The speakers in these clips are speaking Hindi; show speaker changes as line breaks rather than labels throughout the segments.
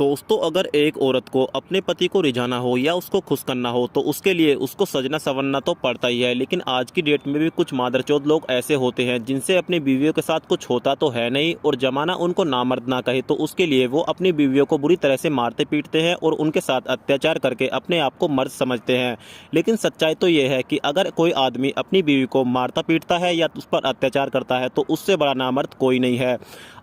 दोस्तों, अगर एक औरत को अपने पति को रिझाना हो या उसको खुश करना हो तो उसके लिए उसको सजना संवरना तो पड़ता ही है। लेकिन आज की डेट में भी कुछ मादरचोद लोग ऐसे होते हैं जिनसे अपनी बीवियों के साथ कुछ होता तो है नहीं और जमाना उनको नामर्द ना कहे तो उसके लिए वो अपनी बीवियों को बुरी तरह से मारते पीटते हैं और उनके साथ अत्याचार करके अपने आप को मर्द समझते हैं। लेकिन सच्चाई तो ये है कि अगर कोई आदमी अपनी बीवी को मारता पीटता है या उस पर अत्याचार करता है तो उससे बड़ा नामर्द कोई नहीं है।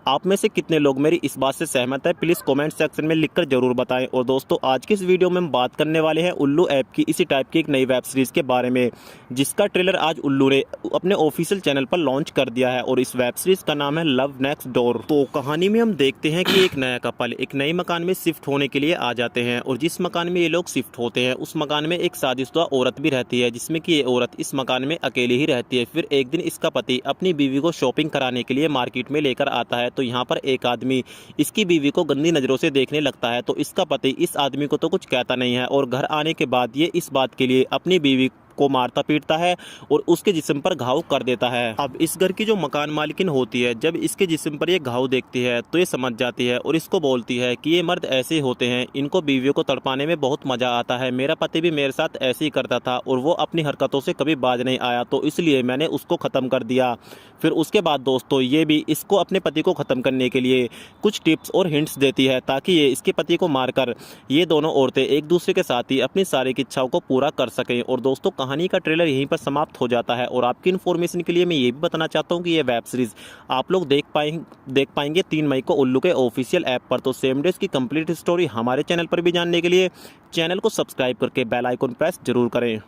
आप में से कितने लोग मेरी इस बात से सहमत है, प्लीज़ कमेंट सेक्शन में लिखकर जरूर बताएं। और दोस्तों, आज की इस वीडियो में हम बात करने वाले हैं उल्लू ऐप की इसी टाइप की एक नई वेब सीरीज़ के बारे में, जिसका ट्रेलर आज उल्लू ने अपने ऑफिशियल चैनल पर लॉन्च कर दिया है और इस वेब सीरीज़ का नाम है लव नेक्स्ट डोर। तो कहानी में हम देखते हैं कि एक नया कपल एक नए मकान में शिफ्ट होने के लिए आ जाते हैं और जिस मकान में ये लोग शिफ्ट होते हैं उस मकान में एक शादीशुदा औरत भी रहती है, जिसमें कि ये औरत इस मकान में अकेली ही रहती है। फिर एक दिन इसका पति अपनी बीवी को शॉपिंग कराने के लिए मार्केट में लेकर आता है तो यहाँ पर एक आदमी इसकी बीवी को गंदी नज़रों से देखने लगता है। तो इसका पति इस आदमी को तो कुछ कहता नहीं है और घर आने के बाद ये इस बात के लिए अपनी बीवी को मारता पीटता है और उसके जिस्म पर घाव कर देता है। अब इस घर की जो मकान मालिकिन होती है जब इसके जिस्म पर ये घाव देखती है तो ये समझ जाती है और इसको बोलती है कि ये मर्द ऐसे होते हैं, इनको बीवियों को तड़पाने में बहुत मजा आता है। मेरा पति भी मेरे साथ ऐसे ही करता था और वो अपनी हरकतों से कभी बाज नहीं आया तो इसलिए मैंने उसको ख़त्म कर दिया। फिर उसके बाद दोस्तों ये भी इसको अपने पति को ख़त्म करने के लिए कुछ टिप्स और हिंट्स देती है ताकि ये इसके पति को मारकर ये दोनों औरतें एक दूसरे के साथ ही अपनी सारी इच्छाओं को पूरा कर सकें। और दोस्तों, कहानी का ट्रेलर यहीं पर समाप्त हो जाता है और आपकी इन्फॉर्मेशन के लिए मैं ये भी बताना चाहता हूँ कि ये वेब सीरीज़ आप लोग देख पाएंगे 3 मई को उल्लू के ऑफिशियल ऐप पर। तो सेम डेज की कंप्लीट स्टोरी हमारे चैनल पर भी जानने के लिए चैनल को सब्सक्राइब करके बेल आइकन प्रेस जरूर करें।